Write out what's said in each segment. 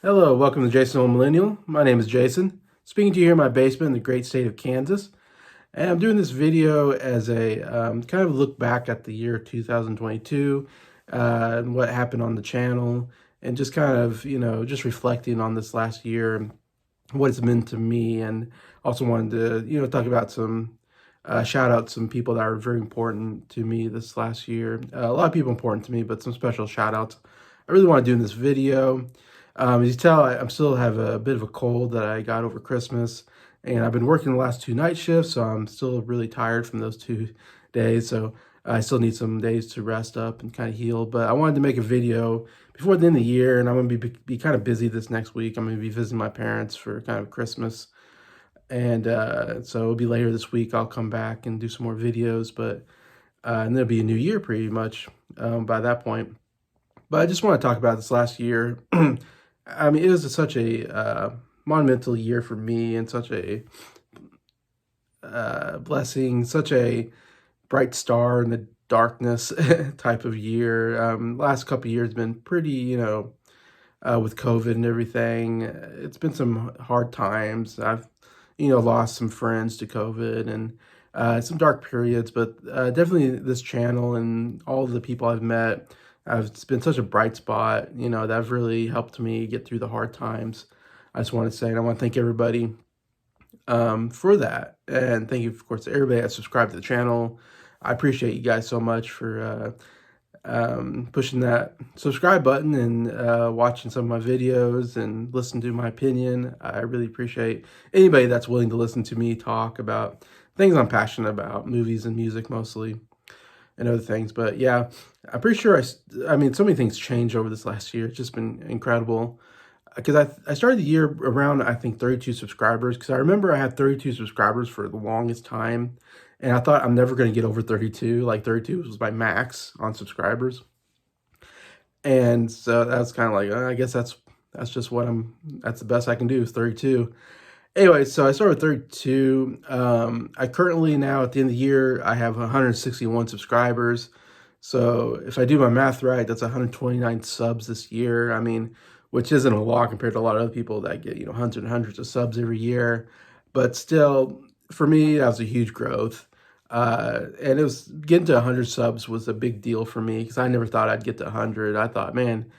Hello, welcome to Jason Old Millennial. My name is Jason, speaking to you here in my basement in the great state of Kansas. And I'm doing this video as a kind of look back at the year 2022 and what happened on the channel, and just kind of, just reflecting on this last year and what it's meant to me. And also wanted to, talk about some, shout out some people that are very important to me this last year. A lot of people important to me, but some special shout outs I really want to do in this video. As you tell, I still have a bit of a cold that I got over Christmas, and I've been working the last two night shifts, so I'm still really tired from those 2 days. So I still need some days to rest up and kind of heal. But I wanted to make a video before the end of the year, and I'm going to be kind of busy this next week. I'm going to be visiting my parents for kind of Christmas, and so it'll be later this week. I'll come back and do some more videos, but and there'll be a new year pretty much by that point. But I just want to talk about this last year. I mean, it was such a monumental year for me, and such a blessing, such a bright star in the darkness type of year. Last couple of years have been pretty, with COVID and everything. It's been some hard times. I've, lost some friends to COVID, and some dark periods, but definitely this channel and all of the people I've met, it's been such a bright spot, that have really helped me get through the hard times. I just want to say, and I want to thank everybody for that. And thank you, of course, to everybody that subscribed to the channel. I appreciate you guys so much for pushing that subscribe button and watching some of my videos and listening to my opinion. I really appreciate anybody that's willing to listen to me talk about things I'm passionate about, movies and music mostly, and other things. But yeah, I'm pretty sure I mean, so many things changed over this last year. It's just been incredible. Because I started the year around, I think, 32 subscribers. Because I remember I had 32 subscribers for the longest time. And I thought I'm never going to get over 32. Like 32 was my max on subscribers. And so that's kind of like, I guess that's just that's the best I can do is 32. Anyway, so I started with 32. I currently now at the end of the year, I have 161 subscribers. So if I do my math right, that's 129 subs this year. I mean, which isn't a lot compared to a lot of other people that get, hundreds and hundreds of subs every year. But still, for me, that was a huge growth. And it was getting to 100 subs was a big deal for me because I never thought I'd get to 100. I thought, man,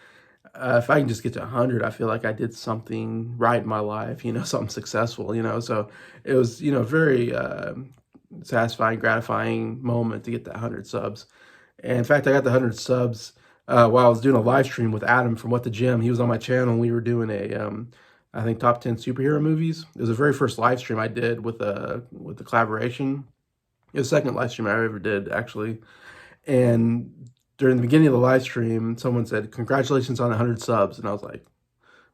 if I can just get to 100, I feel like I did something right in my life, something successful, So it was, very satisfying, gratifying moment to get that 100 subs. And in fact, I got the 100 subs while I was doing a live stream with Adam from What the Gym. He was on my channel, and we were doing I think, top 10 superhero movies. It was the very first live stream I did with the collaboration. It was the second live stream I ever did, actually. And during the beginning of the live stream, someone said, "Congratulations on 100 subs." And I was like,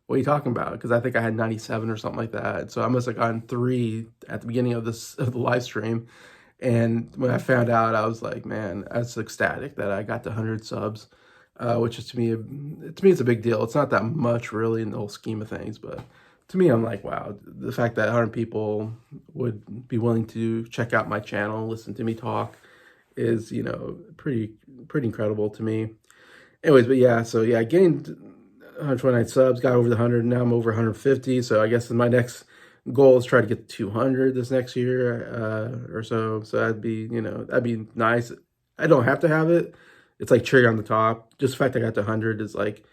"What are you talking about?" Because I think I had 97 or something like that. So I must have gotten 3 at the beginning of the live stream. And when I found out, I was like, man, I was ecstatic that I got to 100 subs, which is to me, it's a big deal. It's not that much really in the whole scheme of things, but to me, I'm like, wow, the fact that 100 people would be willing to check out my channel, listen to me talk, is, pretty incredible to me. Anyways, but yeah, so yeah, I gained 129 subs, got over the 100, now I'm over 150. So I guess my next goal is try to get to 200 this next year or so. So that'd be nice. I don't have to have it. It's like cherry on the top. Just the fact I got to 100 is like,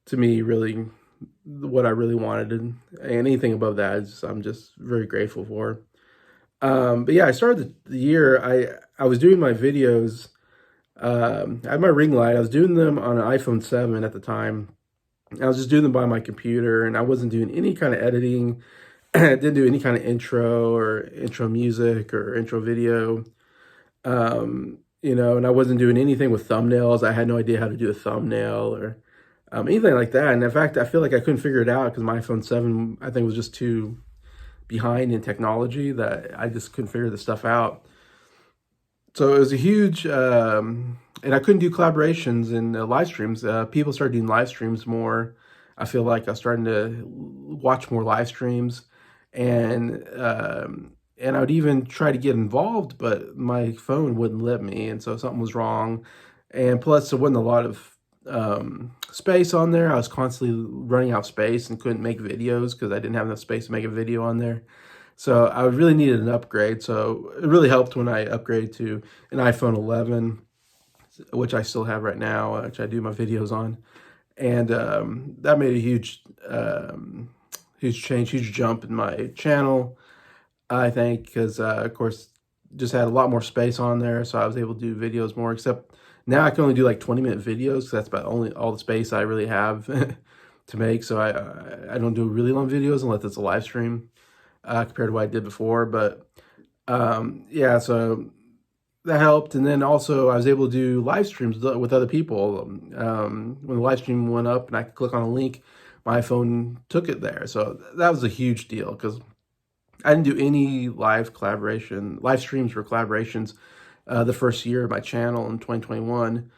to me, really what I really wanted. And anything above that is I'm just very grateful for. But yeah, I started the year, I was doing my videos. I had my ring light. I was doing them on an iPhone 7 at the time. I was just doing them by my computer, and I wasn't doing any kind of editing. I didn't do any kind of intro or intro music or intro video. And I wasn't doing anything with thumbnails. I had no idea how to do a thumbnail or anything like that. And in fact, I feel like I couldn't figure it out because my iPhone 7, I think, was just too behind in technology that I just couldn't figure this stuff out. So it was a huge, and I couldn't do collaborations and live streams. People started doing live streams more. I feel like I was starting to watch more live streams, and I would even try to get involved, but my phone wouldn't let me, and so something was wrong. And plus, there wasn't a lot of space on there. I was constantly running out of space and couldn't make videos because I didn't have enough space to make a video on there. So I really needed an upgrade. So it really helped when I upgraded to an iPhone 11, which I still have right now, which I do my videos on. And that made a huge change, huge jump in my channel, I think, because of course, just had a lot more space on there, so I was able to do videos more. Except now I can only do like 20-minute videos, because that's about only all the space I really have to make. So I don't do really long videos unless it's a live stream compared to what I did before. But yeah, so that helped. And then also I was able to do live streams with other people. When the live stream went up and I could click on a link, my phone took it there. So that was a huge deal because I didn't do any live streams for collaborations the first year of my channel in 2021.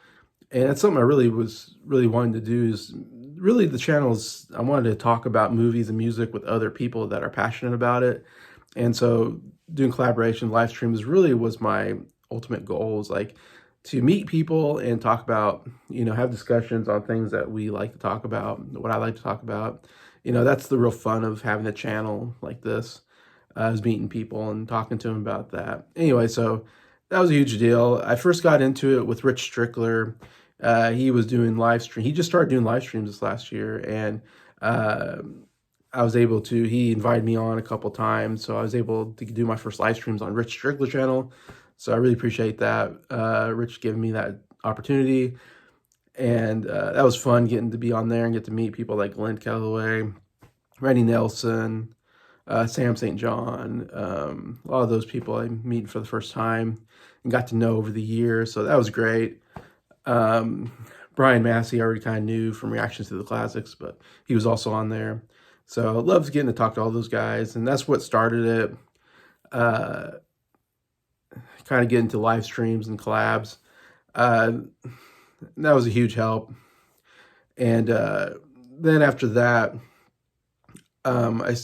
And that's something I really wanting to do. Is really the channels, I wanted to talk about movies and music with other people that are passionate about it. And so doing collaboration live streams really was my ultimate goal, is like to meet people and talk about, have discussions on things that we like to talk about, what I like to talk about. That's the real fun of having a channel like this, is meeting people and talking to them about that. Anyway, so that was a huge deal. I first got into it with Rich Strickler. He was doing live stream. He just started doing live streams this last year, and I was able to, he invited me on a couple times, so I was able to do my first live streams on Rich Strickler channel. So I really appreciate that, Rich giving me that opportunity. And that was fun getting to be on there and get to meet people like Glenn Calloway, Randy Nelson, Sam St. John, a lot of those people I meet for the first time and got to know over the years. So that was great. Brian Massey I already kind of knew from Reactions to the Classics, but he was also on there. So I loved getting to talk to all those guys, and that's what started it. Kind of get into live streams and collabs. That was a huge help. And then after that, I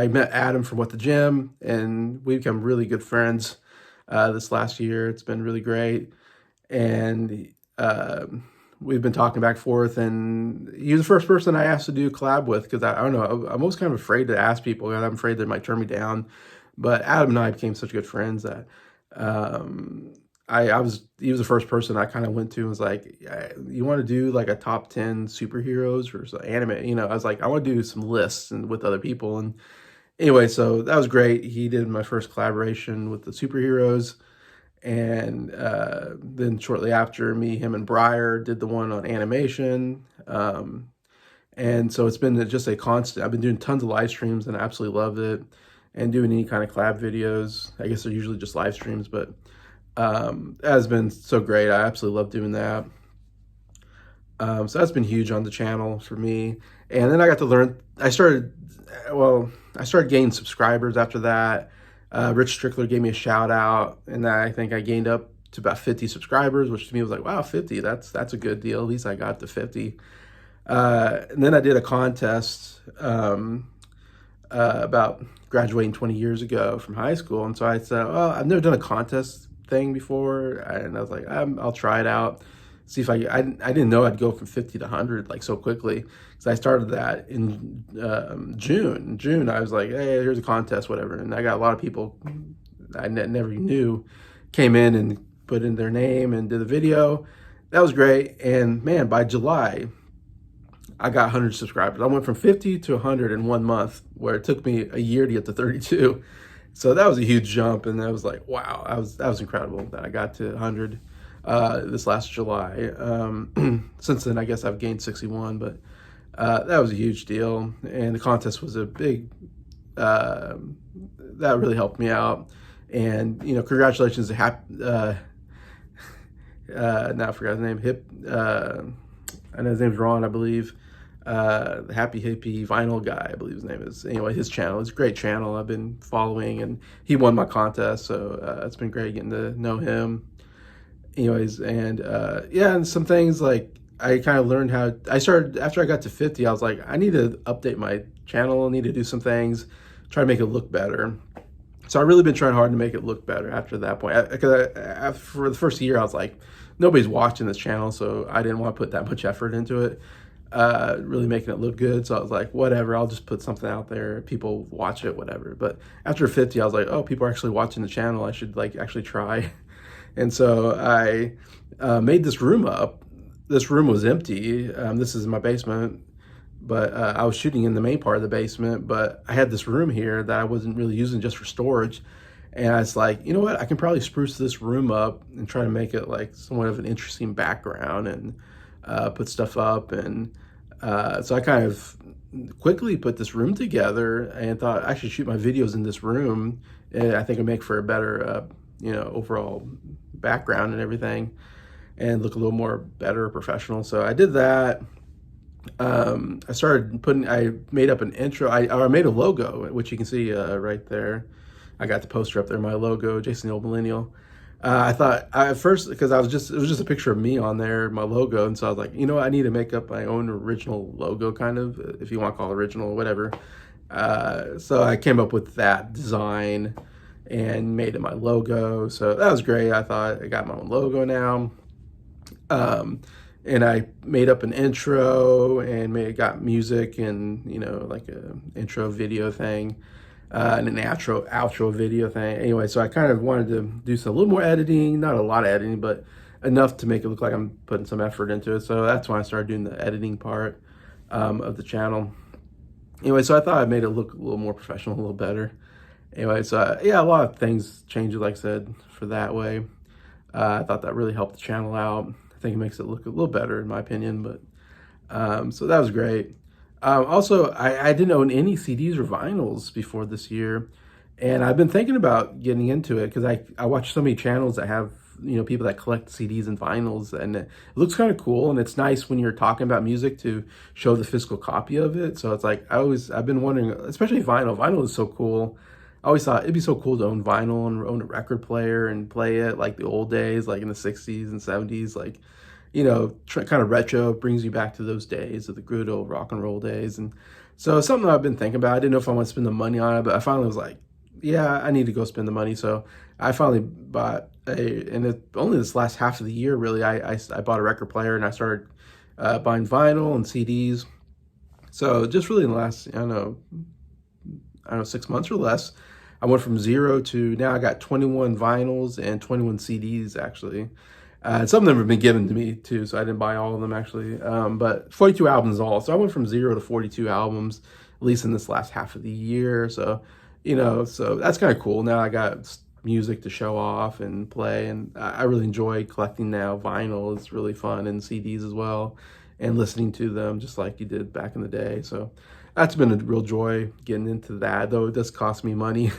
met Adam from What the Gym, and we become really good friends this last year. It's been really great. And we've been talking back and forth, and he was the first person I asked to do a collab with, because I don't know, I'm always kind of afraid to ask people, and I'm afraid they might turn me down. But Adam and I became such good friends that he was the first person I kind of went to and was like, you want to do like a top 10 superheroes or anime? I was like, I want to do some lists and with other people. And anyway, so that was great. He did my first collaboration with the superheroes. And then shortly after, him and Breyer did the one on animation. And so it's been just a constant. I've been doing tons of live streams and I absolutely love it. And doing any kind of collab videos. I guess they're usually just live streams, but it has been so great. I absolutely love doing that. So that's been huge on the channel for me. And then I got to learn, I started gaining subscribers after that. Rich Strickler gave me a shout out, and I think I gained up to about 50 subscribers, which to me was like, wow, 50, that's a good deal. At least I got to 50. And then I did a contest about graduating 20 years ago from high school. And so I said, well, I've never done a contest thing before. And I was like, I'll try it out. See if I didn't know I'd go from 50 to 100 like so quickly. Because I started that in June. June, I was like, hey, here's a contest, whatever. And I got a lot of people I never knew came in and put in their name and did a video. That was great. And man, by July, I got 100 subscribers. I went from 50 to 100 in 1 month, where it took me a year to get to 32. So that was a huge jump, and I was like, wow, that was incredible that I got to 100 this last July. Since then, I guess I've gained 61, but that was a huge deal, and the contest was a big, that really helped me out. And, congratulations to now I forgot his name, I know his name's Ron, I believe. The Happy Hippie Vinyl Guy, I believe his name is. Anyway, his channel is a great channel I've been following, and he won my contest, so it's been great getting to know him. Anyways, and yeah, and some things like I kind of learned how, after I got to 50, I was like, I need to update my channel, I need to do some things, try to make it look better. So I've really been trying hard to make it look better after that point. Because for the first year, I was like, nobody's watching this channel, so I didn't want to put that much effort into it, really making it look good. So I was like, whatever, I'll just put something out there. People watch it, whatever. But after 50, I was like, oh, people are actually watching the channel. I should like actually try. And so I made this room up. This room was empty. This is my basement, but I was shooting in the main part of the basement, but I had this room here that I wasn't really using just for storage. And I was like, you know what, I can probably spruce this room up and try to make it like somewhat of an interesting background and put stuff up. And so I kind of quickly put this room together and thought I should shoot my videos in this room. And I think it'd make for a better, overall background and everything, and look a little more better professional. So I did that. I made up an intro. I made a logo, which you can see right there. I got the poster up there, my logo, Jason the Old Millennial. I thought at first, because it was just a picture of me on there, my logo. And so I was like, you know what, I need to make up my own original logo, kind of, if you want to call it original or whatever. So I came up with that design and made it my logo. So that was great. I thought I got my own logo now. And I made up an intro and got music and, like a intro video thing, and an outro video thing. Anyway, so I kind of wanted to do a little more editing, not a lot of editing, but enough to make it look like I'm putting some effort into it. So that's when I started doing the editing part of the channel. Anyway, so I thought I made it look a little more professional, a little better. Anyway, so yeah, a lot of things changed, like I said, for that way. I thought that really helped the channel out. I think it makes it look a little better, in my opinion. But so that was great. Also, I didn't own any CDs or vinyls before this year, and I've been thinking about getting into it because I watch so many channels that have people that collect CDs and vinyls, and it looks kind of cool, and it's nice when you're talking about music to show the physical copy of it. So it's like I've been wondering, especially vinyl. Vinyl is so cool. I always thought it'd be so cool to own vinyl and own a record player and play it like the old days, like in the 60s and 70s, like, kind of retro, brings you back to those days of the good old rock and roll days. And so it's something I've been thinking about. I didn't know if I want to spend the money on it, but I finally was like, yeah, I need to go spend the money. So I finally bought only this last half of the year, really, I bought a record player and I started buying vinyl and CDs. So just really in the last, I don't know, 6 months or less, I went from 0 to now I got 21 vinyls and 21 CDs, actually. And some of them have been given to me too, so I didn't buy all of them, actually. But 42 albums all. So I went from 0 to 42 albums, at least in this last half of the year. So, so that's kind of cool. Now I got music to show off and play, and I really enjoy collecting now. Vinyl is really fun, and CDs as well, and listening to them just like you did back in the day. So that's been a real joy getting into that, though it does cost me money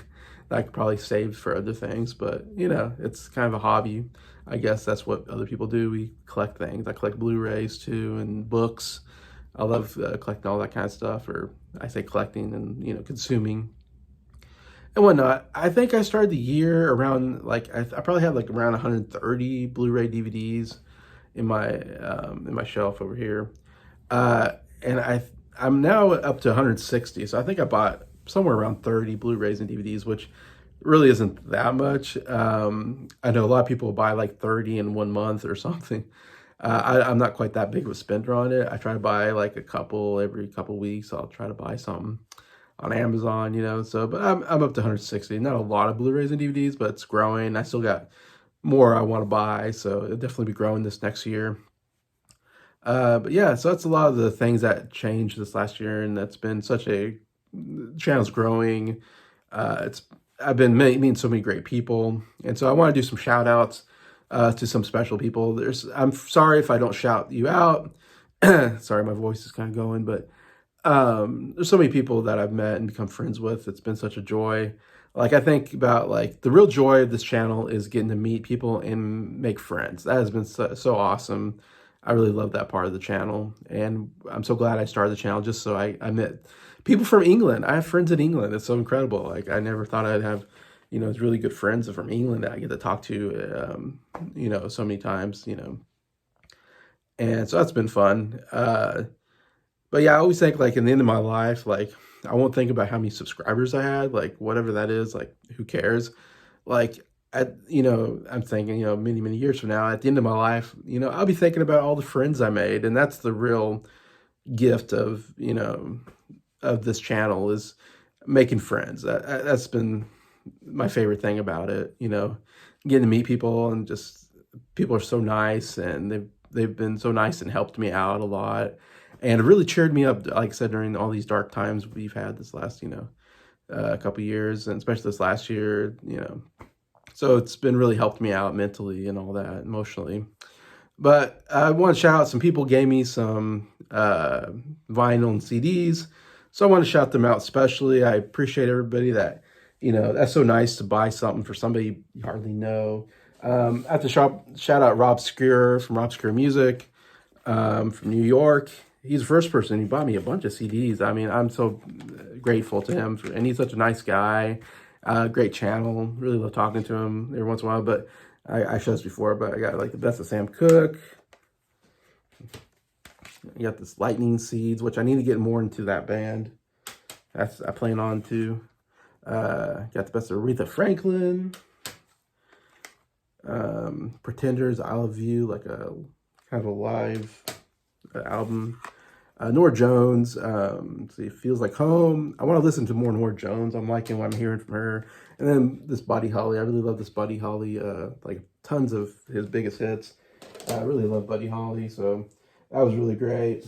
that I could probably save for other things. But, it's kind of a hobby. I guess that's what other people do. We collect things. I collect Blu-rays too and books. I love collecting all that kind of stuff, or I say collecting and, consuming and whatnot. I think I started the year around, like, I probably had like around 130 Blu-ray DVDs in my shelf over here. And I'm now up to 160. So I think I bought somewhere around 30 Blu-rays and DVDs, which really isn't that much. I know a lot of people buy like 30 in 1 month or something. I'm not quite that big of a spender on it. I try to buy like a couple every couple weeks. I'll try to buy something on Amazon, so, but I'm up to 160. Not a lot of Blu-rays and DVDs, but it's growing. I still got more I want to buy, so it'll definitely be growing this next year. But yeah, so that's a lot of the things that changed this last year, and that's been channel's growing. I've been meeting so many great people, and so I want to do some shout outs to some special people. I'm sorry if I don't shout you out. Sorry, my voice is kind of going, but there's so many people that I've met and become friends with. It's been such a joy. Like, I think about, like, the real joy of this channel is getting to meet people and make friends. That has been so awesome. I really love that part of the channel, and I'm so glad I started the channel just so I met people from England. I have friends in England. It's so incredible. Like, I never thought I'd have, really good friends from England that I get to talk to, so many times, and so that's been fun. But yeah, I always think, like, in the end of my life, like, I won't think about how many subscribers I had, like, whatever that is, like, who cares? Like, I'm thinking, many, many years from now, at the end of my life, I'll be thinking about all the friends I made. And that's the real gift of this channel, is making friends. That's been my favorite thing about it, getting to meet people, and just people are so nice, and they've been so nice and helped me out a lot. And it really cheered me up, like I said, during all these dark times we've had this last, couple years, and especially this last year. So it's been really helped me out mentally and all that, emotionally. But I want to shout out, some people gave me some vinyl and CDs. So I want to shout them out especially. I appreciate everybody that's so nice to buy something for somebody you hardly know. I have to shout out Rob Scure from Rob Scure Music from New York. He's the first person who bought me a bunch of CDs. I mean, I'm so grateful to him, and he's such a nice guy. Great channel. Really love talking to him every once in a while. But I showed this before, but I got like the best of Sam Cooke. You got this Lightning Seeds, which I need to get more into that band. I plan on to. Got the best of Aretha Franklin. Pretenders, I Love You, like a kind of a live album. Norah Jones, see, Feels Like Home. I want to listen to more Norah Jones. I'm liking what I'm hearing from her. And then this Buddy Holly. I really love this Buddy Holly, like tons of his biggest hits. I really love Buddy Holly, so that was really great.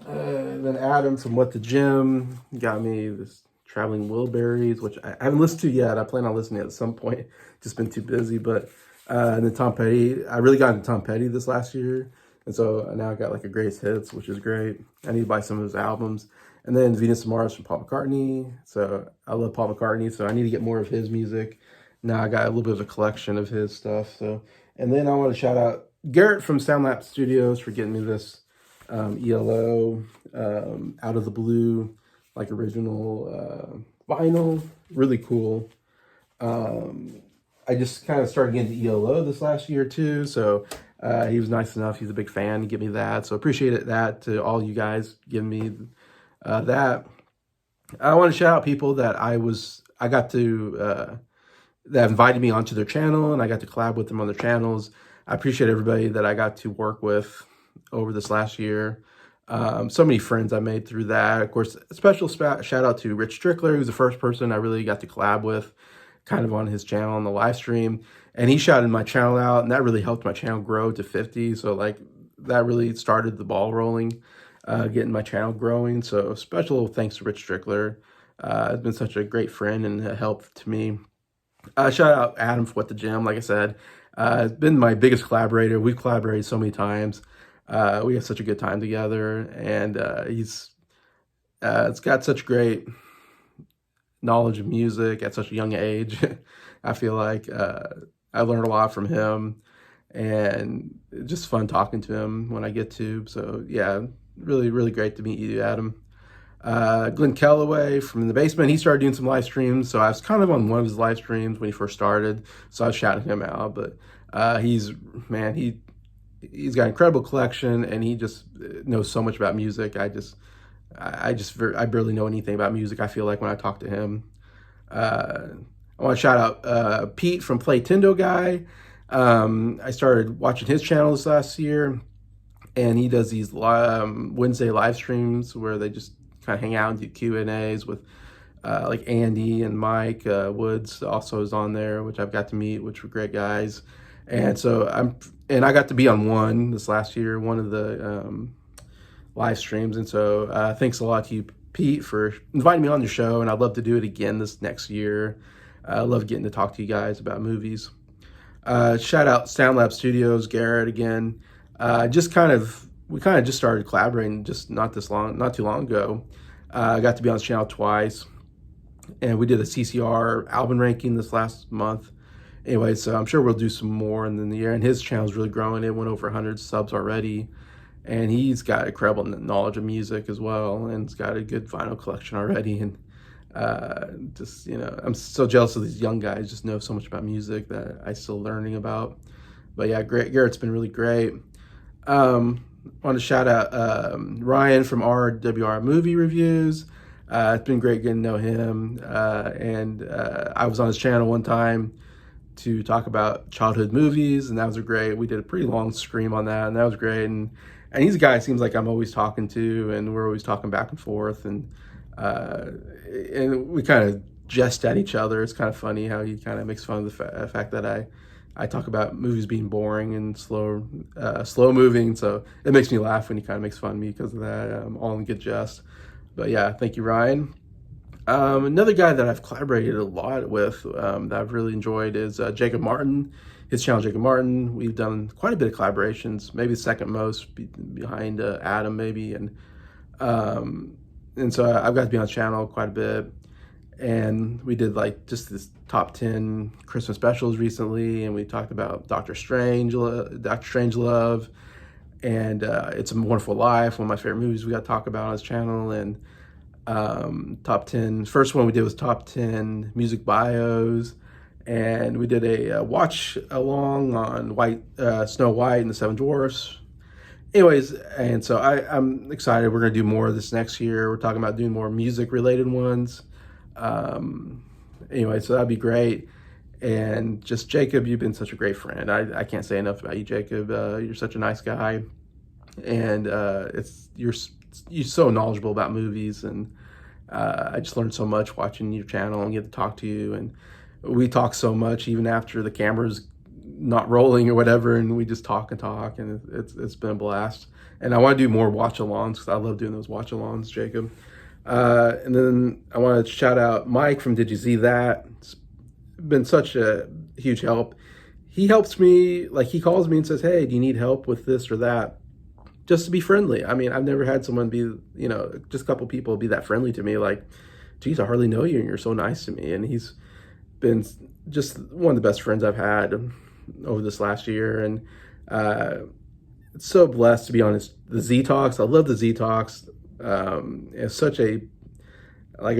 Then Adam from What the Gym got me this Traveling Wilburys, which I haven't listened to yet. I plan on listening at some point. Just been too busy, but and then Tom Petty. I really got into Tom Petty this last year, and so now I got like a greatest hits, which is great. I need to buy some of his albums. And then Venus and Mars from Paul McCartney. So I love Paul McCartney, so I need to get more of his music. Now I got a little bit of a collection of his stuff. So, and then I want to shout out Garrett from Soundlap Studios for getting me this ELO Out of the Blue, like original vinyl. Really cool. I just kind of started getting to ELO this last year too, so he was nice enough. He's a big fan to give me that, so appreciate that to all you guys giving me that. I want to shout out people that I got to that invited me onto their channel, and I got to collab with them on their channels. I appreciate everybody that I got to work with over this last year. So many friends I made through that. Of course, a special shout out to Rich Strickler, who's the first person I really got to collab with, kind of on his channel on the live stream. And he shouted my channel out, and that really helped my channel grow to 50. So like that really started the ball rolling, getting my channel growing. So special thanks to Rich Strickler. Has been such a great friend and a help to me. Shout out Adam for What the Gym. Like I said, has been my biggest collaborator. We've collaborated so many times. We have such a good time together, and it's got such great knowledge of music at such a young age. I feel like I learned a lot from him, and it's just fun talking to him when I get to. So yeah, really, really great to meet you, Adam. Glenn Kellaway from The Basement, he started doing some live streams, so I was kind of on one of his live streams when he first started, so I was shouting him out. But he's got an incredible collection, and he just knows so much about music. I barely know anything about music, I feel like, when I talk to him. I want to shout out Pete from Playtendo Guy. I started watching his channel this last year, and he does these Wednesday live streams where they just kind of hang out and do Q&As with like Andy and Mike Woods also is on there, which I've got to meet, which were great guys. And so I got to be on one this last year, one of the live streams. And so thanks a lot to you, Pete, for inviting me on your show, and I'd love to do it again this next year. I love getting to talk to you guys about movies. Shout out Soundlab Studios, Garrett again. We kind of just started collaborating just not too long ago. I got to be on his channel twice, and we did a CCR album ranking this last month. Anyway, so I'm sure we'll do some more in the year, and his channel's really growing. It went over 100 subs already, and he's got incredible knowledge of music as well, and he's got a good vinyl collection already. And I'm so jealous of these young guys, just know so much about music that I'm still learning about. But yeah, Garrett's been really great. I want to shout out Ryan from RWR Movie Reviews. It's been great getting to know him. And I was on his channel one time to talk about childhood movies, and that was a great. We did a pretty long stream on that, and that was great. And he's a guy it seems like I'm always talking to, and we're always talking back and forth, uh, and we kind of jest at each other. It's kind of funny how he kind of makes fun of the fact that I talk about movies being boring and slow moving. So it makes me laugh when he kind of makes fun of me because of that. All in good jest. But yeah, thank you, Ryan. Another guy that I've collaborated a lot with that I've really enjoyed is Jacob Martin. His channel, Jacob Martin. We've done quite a bit of collaborations, maybe the second most behind Adam, maybe, and so I've got to be on his channel quite a bit. And we did like just this top 10 Christmas specials recently, and we talked about Doctor Strangelove, and It's a Wonderful Life, one of my favorite movies we got to talk about on his channel, and top 10. First one we did was top 10 music bios, and we did a watch along on Snow White and the Seven Dwarfs. Anyways, and so I'm excited. We're gonna do more of this next year. We're talking about doing more music related ones. Anyway, so that'd be great. And just Jacob, you've been such a great friend. I can't say enough about you, Jacob. You're such a nice guy, and you're so knowledgeable about movies, and I just learned so much watching your channel and get to talk to you. And we talk so much even after the camera's not rolling or whatever, and we just talk, and it's been a blast. And I want to do more watch-alongs because I love doing those watch-alongs, Jacob. And then I want to shout out Mike from Did You See That? It's been such a huge help. He helps me, like he calls me and says, hey, do you need help with this or that? Just to be friendly. I mean, I've never had someone be, just a couple people be that friendly to me. Like, geez, I hardly know you and you're so nice to me. And he's been just one of the best friends I've had over this last year. And it's so blessed to be on the Z Talks. I love the Z Talks. It's such a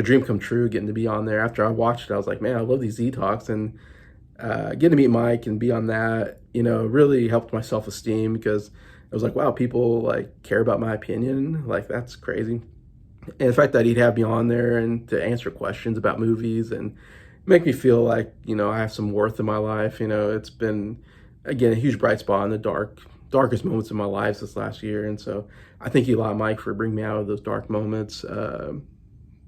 dream come true getting to be on there. After I watched it, I was like, man, I love these Z Talks. And getting to meet Mike and be on that, really helped my self-esteem, because I was like, wow, people like care about my opinion. Like, that's crazy. And the fact that he'd have me on there and to answer questions about movies and make me feel like, I have some worth in my life. It's been, again, a huge bright spot in the darkest moments of my life this last year. And so I thank you a lot, Mike, for bringing me out of those dark moments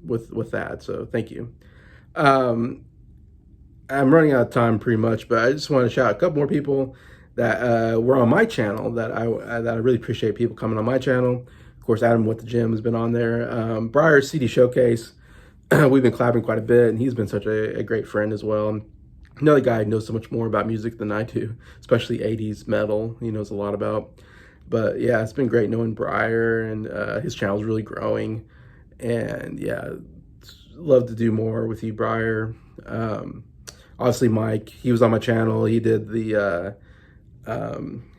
with that. So thank you. I'm running out of time pretty much, but I just want to shout out a couple more people that were on my channel that I really appreciate people coming on my channel. Of course, Adam with the Gym has been on there. Briar CD Showcase, we've been collaborating quite a bit, and he's been such a great friend as well. Another guy who knows so much more about music than I do, especially 80s metal. He knows a lot about. But yeah, it's been great knowing Briar, and his channel's really growing. And yeah, love to do more with you, Briar. Obviously, Mike, he was on my channel. He did the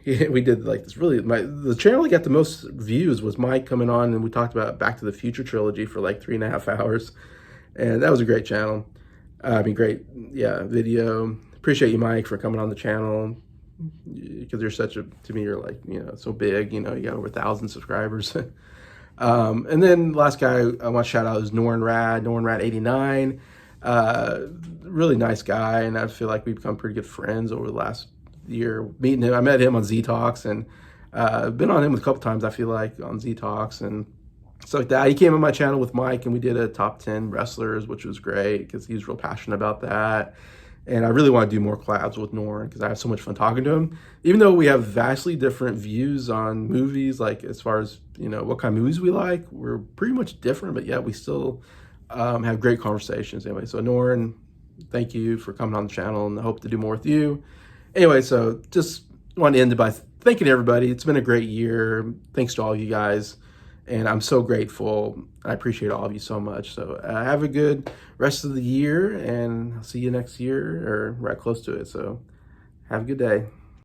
we did like this the channel that got the most views was Mike coming on, and we talked about Back to the Future trilogy for like 3.5 hours, and that was a great channel. Great, yeah, video. Appreciate you, Mike, for coming on the channel, because to me, you're like, so big, you got over 1,000 subscribers. And then last guy I want to shout out is Nornrad89. Really nice guy, and I feel like we've become pretty good friends over the last year meeting him. I met him on Z Talks, and been on him a couple times, I feel like, on Z Talks and stuff like that. He came on my channel with Mike, and we did a top 10 wrestlers, which was great because he's real passionate about that. And I really want to do more collabs with Norn because I have so much fun talking to him. Even though we have vastly different views on movies, like as far as, what kind of movies we like, we're pretty much different, but yet we still have great conversations anyway. So Norn, thank you for coming on the channel, and I hope to do more with you. Anyway, so just want to end by thanking everybody. It's been a great year. Thanks to all of you guys. And I'm so grateful. I appreciate all of you so much. So have a good rest of the year, and I'll see you next year or right close to it. So have a good day.